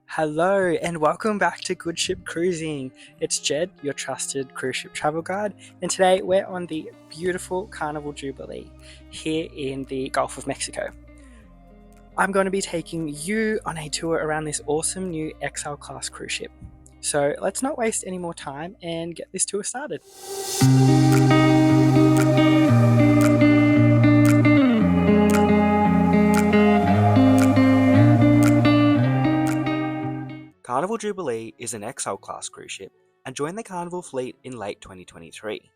Hello and welcome back to Goodship Cruising. It's Jed, your trusted cruise ship travel guide, and today we're on the beautiful Carnival Jubilee here in the Gulf of Mexico. I'm going to be taking you on a tour around this awesome new XL class cruise ship. So let's not waste any more time and get this tour started. Carnival Jubilee is an XL class cruise ship and joined the Carnival fleet in late 2023.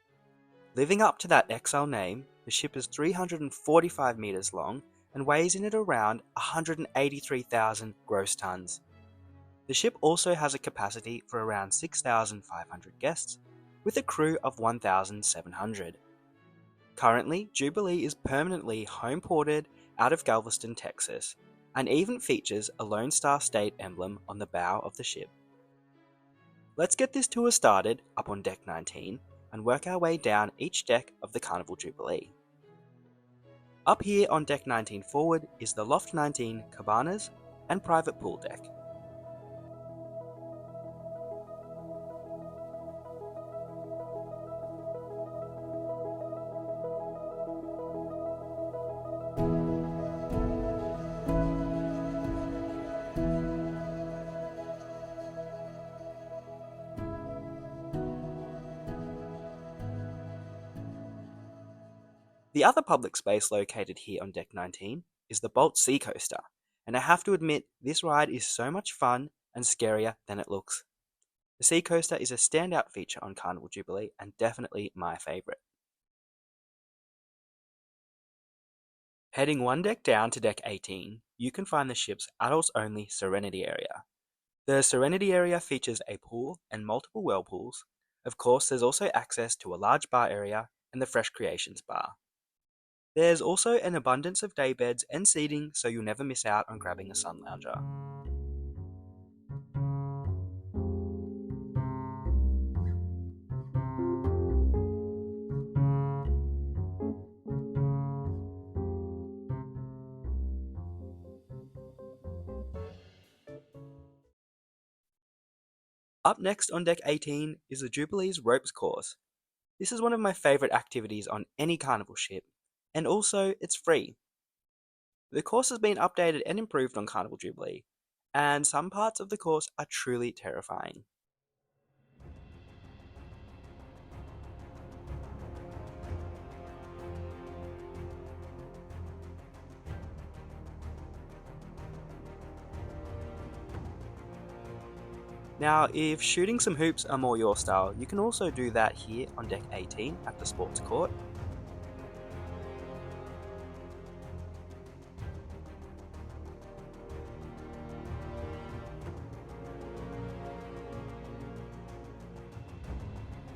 Living up to that XL name, the ship is 345 metres long and weighs in at around 183,000 gross tonnes. The ship also has a capacity for around 6,500 guests, with a crew of 1,700. Currently, Jubilee is permanently home ported out of Galveston, Texas, and even features a Lone Star State emblem on the bow of the ship. Let's get this tour started up on Deck 19 and work our way down each deck of the Carnival Jubilee. Up here on Deck 19 forward is the Loft 19 cabanas and private pool deck. The other public space located here on Deck 19 is the Bolt Sea Coaster, and I have to admit this ride is so much fun and scarier than it looks. The Sea Coaster is a standout feature on Carnival Jubilee and definitely my favourite. Heading one deck down to Deck 18, you can find the ship's adults-only Serenity area. The Serenity area features a pool and multiple whirlpools. Of course, there's also access to a large bar area and the Fresh Creations bar. There's also an abundance of day beds and seating, so you'll never miss out on grabbing a sun lounger. Up next on Deck 18 is the Jubilee's Ropes Course. This is one of my favourite activities on any Carnival ship, and also it's free. The course has been updated and improved on Carnival Jubilee, and some parts of the course are truly terrifying. Now, if shooting some hoops are more your style, you can also do that here on Deck 18 at the Sports Court.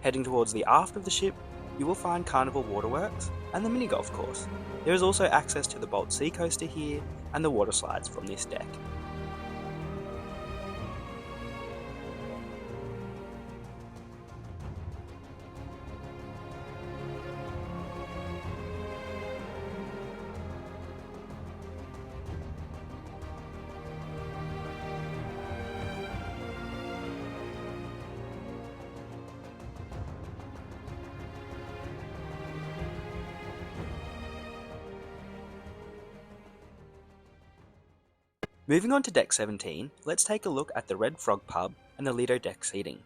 Heading towards the aft of the ship, you will find Carnival Waterworks and the mini golf course. There is also access to the Bolt Sea Coaster here and the water slides from this deck. Moving on to Deck 17, let's take a look at the Red Frog Pub and the Lido deck seating.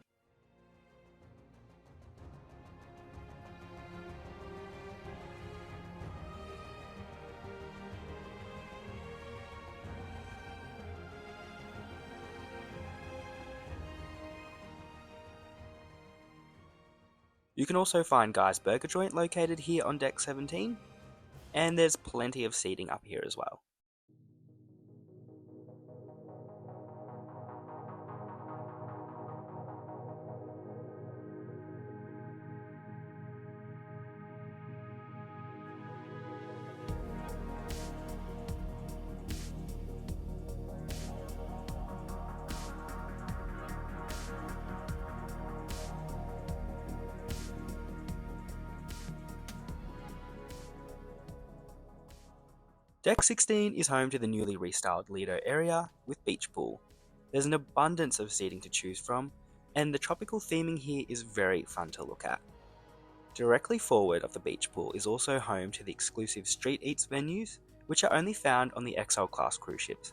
You can also find Guy's Burger Joint located here on Deck 17, and there's plenty of seating up here as well. Deck 16 is home to the newly restyled Lido area with beach pool. There's an abundance of seating to choose from, and the tropical theming here is very fun to look at. Directly forward of the beach pool is also home to the exclusive street eats venues, which are only found on the XL class cruise ships.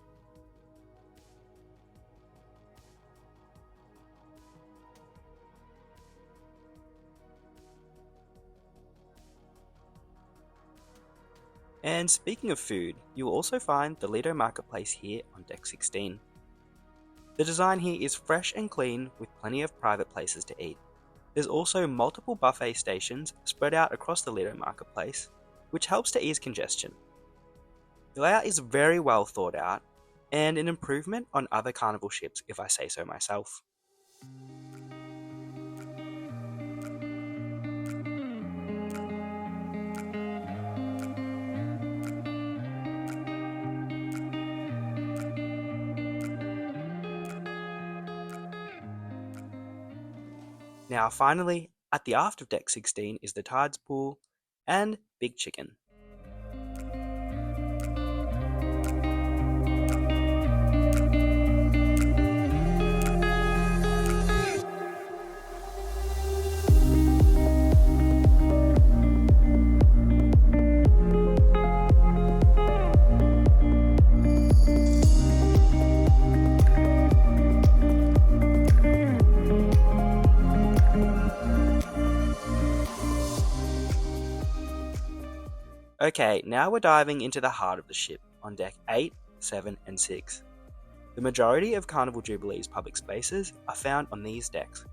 And speaking of food, you will also find the Lido Marketplace here on Deck 16. The design here is fresh and clean with plenty of private places to eat. There's also multiple buffet stations spread out across the Lido Marketplace, which helps to ease congestion. The layout is very well thought out, and an improvement on other Carnival ships if I say so myself. Now finally, at the aft of Deck 16 is the Tides Pool and Big Chicken. Okay, now we're diving into the heart of the ship on Deck 8, 7 and 6. The majority of Carnival Jubilee's public spaces are found on these decks.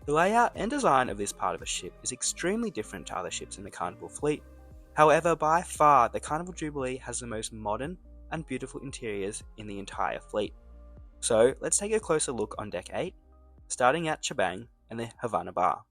The layout and design of this part of the ship is extremely different to other ships in the Carnival fleet. However, by far, the Carnival Jubilee has the most modern and beautiful interiors in the entire fleet. So let's take a closer look on Deck 8, starting at Chabang and the Havana Bar.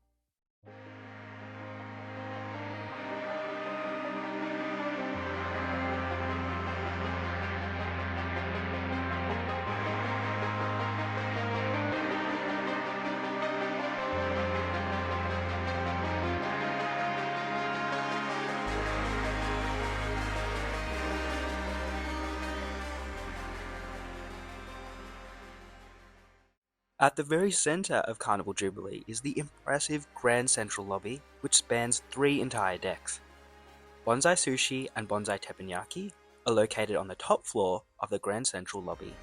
At the very centre of Carnival Jubilee is the impressive Grand Central Lobby, which spans 3 entire decks. Bonsai Sushi and Bonsai Teppanyaki are located on the top floor of the Grand Central Lobby.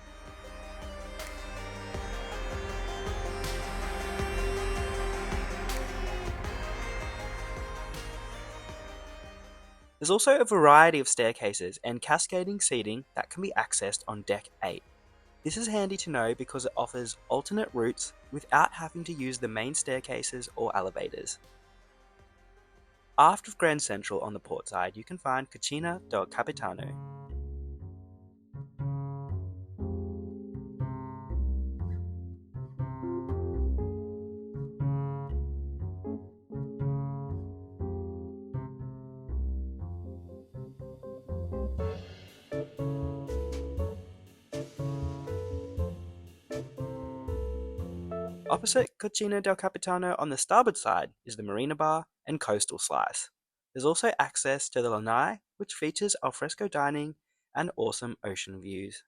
There's also a variety of staircases and cascading seating that can be accessed on Deck 8. This is handy to know because it offers alternate routes without having to use the main staircases or elevators. Aft of Grand Central on the port side, you can find Cucina del Capitano. Opposite Cucina del Capitano on the starboard side is the Marina Bar and Coastal Slice. There's also access to the lanai, which features alfresco dining and awesome ocean views.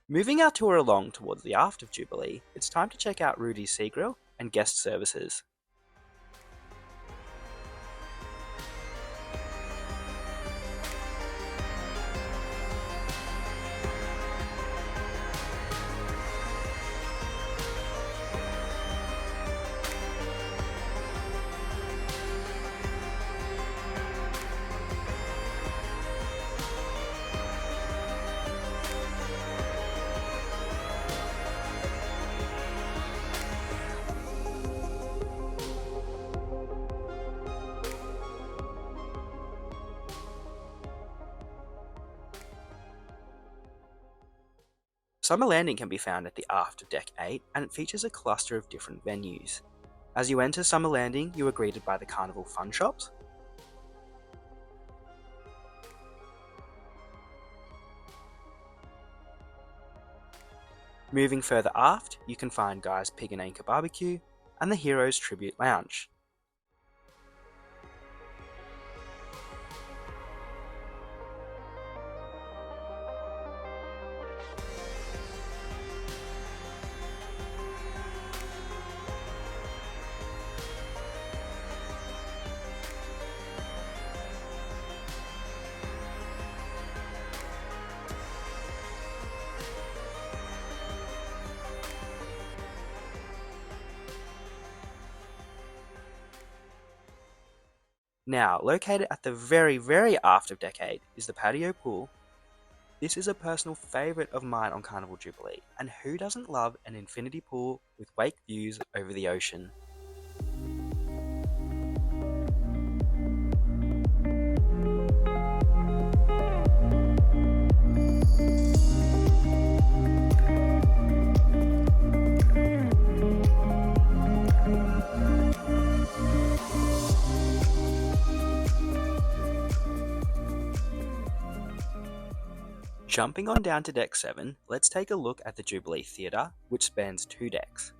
Moving our tour along towards the aft of Jubilee, it's time to check out Rudy's Sea Grill and guest services. Summer Landing can be found at the aft of Deck 8, and it features a cluster of different venues. As you enter Summer Landing, you are greeted by the Carnival Fun Shops, moving further aft, you can find Guy's Pig and Anchor Barbecue and the Heroes Tribute Lounge. Now, located at the very aft of Deck 8 is the patio pool. This is a personal favourite of mine on Carnival Jubilee, and who doesn't love an infinity pool with wake views over the ocean? Jumping on down to Deck 7, let's take a look at the Jubilee Theatre, which spans 2 decks.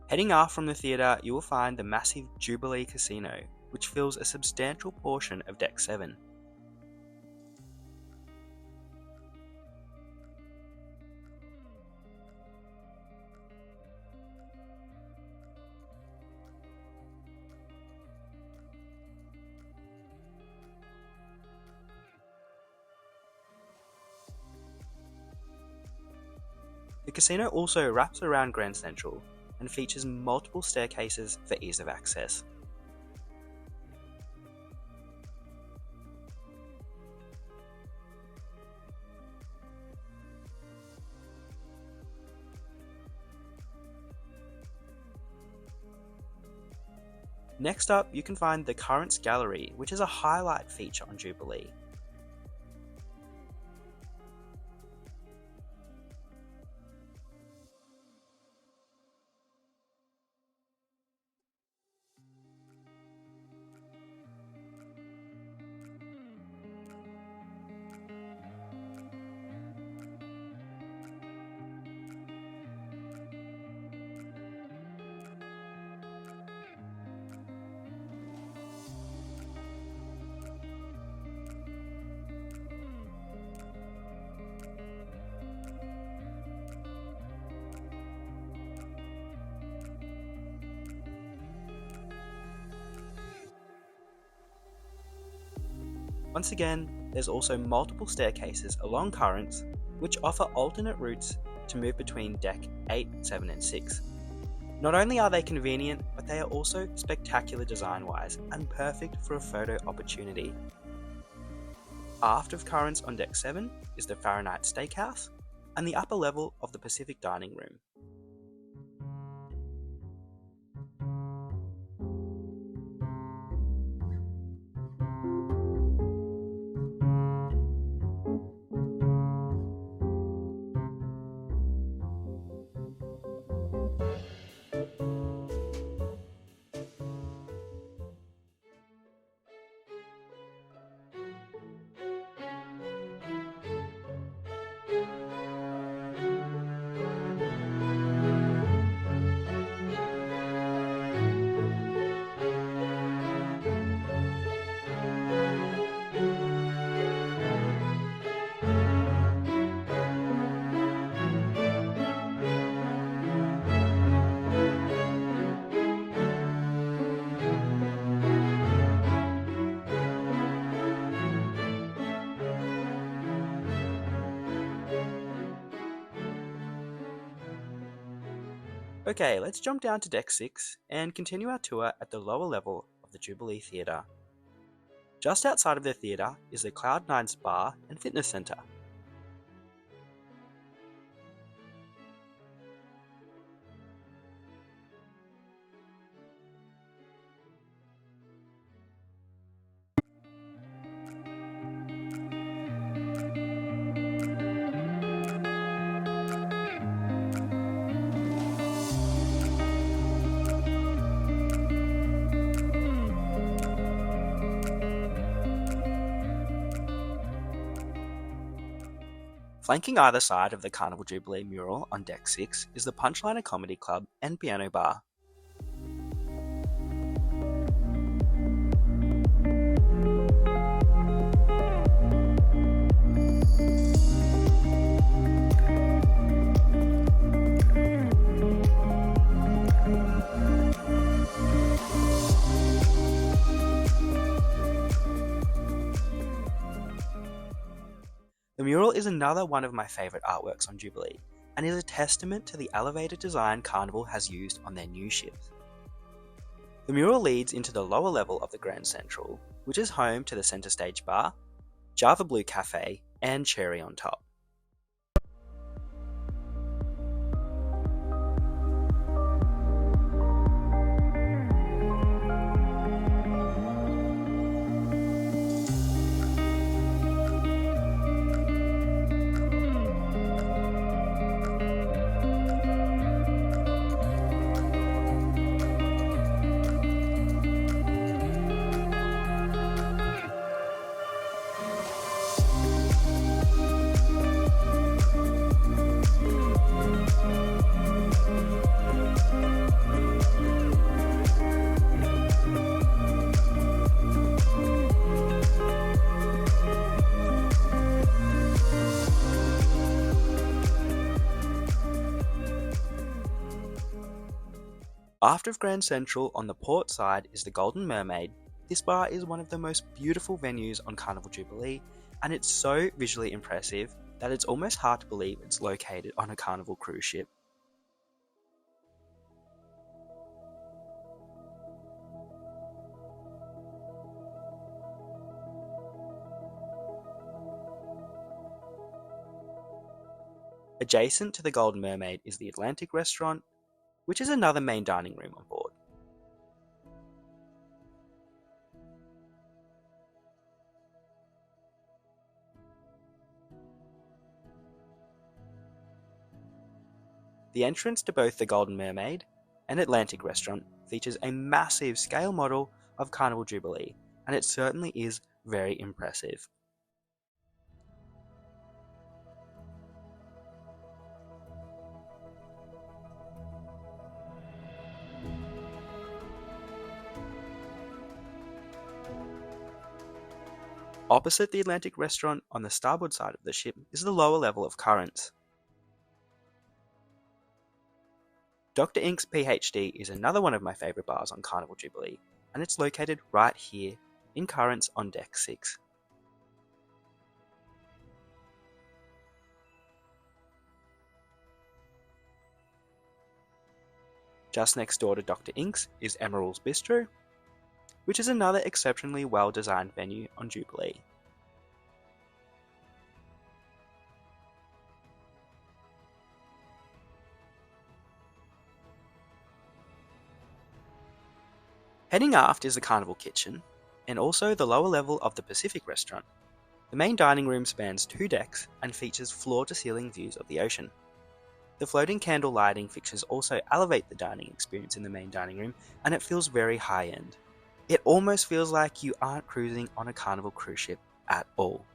Heading aft from the theatre, you will find the massive Jubilee Casino, which fills a substantial portion of Deck 7. The casino also wraps around Grand Central and features multiple staircases for ease of access. Next up, you can find the Currents Gallery, which is a highlight feature on Jubilee. Once again, there's also multiple staircases along Currents, which offer alternate routes to move between Deck 8, 7 and 6. Not only are they convenient, but they are also spectacular design-wise and perfect for a photo opportunity. Aft of Currents on Deck 7 is the Fahrenheit Steakhouse and the upper level of the Pacific Dining Room. Okay, let's jump down to Deck 6 and continue our tour at the lower level of the Jubilee Theatre. Just outside of the theatre is the Cloud9 Spa and Fitness Centre. Flanking either side of the Carnival Jubilee mural on Deck 6 is the Punchliner Comedy Club and Piano Bar. The mural is another one of my favourite artworks on Jubilee, and is a testament to the elevated design Carnival has used on their new ships. The mural leads into the lower level of the Grand Central, which is home to the Centre Stage Bar, Java Blue Cafe, and Cherry on Top. After Grand Central, on the port side is the Golden Mermaid. This bar is one of the most beautiful venues on Carnival Jubilee, and it's so visually impressive that it's almost hard to believe it's located on a Carnival cruise ship. Adjacent to the Golden Mermaid is the Atlantic Restaurant, which is another main dining room on board. The entrance to both the Golden Mermaid and Atlantic Restaurant features a massive scale model of Carnival Jubilee, and it certainly is very impressive. Opposite the Atlantic Restaurant on the starboard side of the ship is the lower level of Currents. Dr. Ink's PhD is another one of my favourite bars on Carnival Jubilee, and it's located right here in Currents on Deck 6. Just next door to Dr. Ink's is Emerald's Bistro, which is another exceptionally well-designed venue on Jubilee. Heading aft is the Carnival Kitchen, and also the lower level of the Pacific Restaurant. The main dining room spans 2 decks and features floor-to-ceiling views of the ocean. The floating candle lighting fixtures also elevate the dining experience in the main dining room, and it feels very high-end. It almost feels like you aren't cruising on a Carnival cruise ship at all.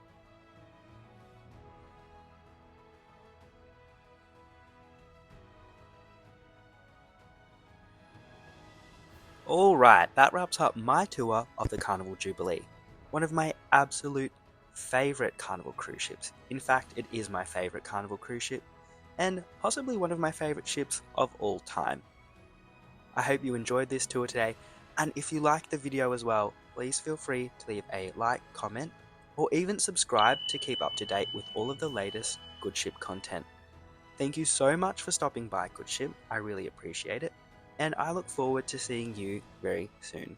Alright, that wraps up my tour of the Carnival Jubilee, one of my absolute favourite Carnival cruise ships. In fact, it is my favourite Carnival cruise ship, and possibly one of my favourite ships of all time. I hope you enjoyed this tour today, and if you liked the video as well, please feel free to leave a like, comment, or even subscribe to keep up to date with all of the latest Goodship content. Thank you so much for stopping by Goodship, I really appreciate it, and I look forward to seeing you very soon.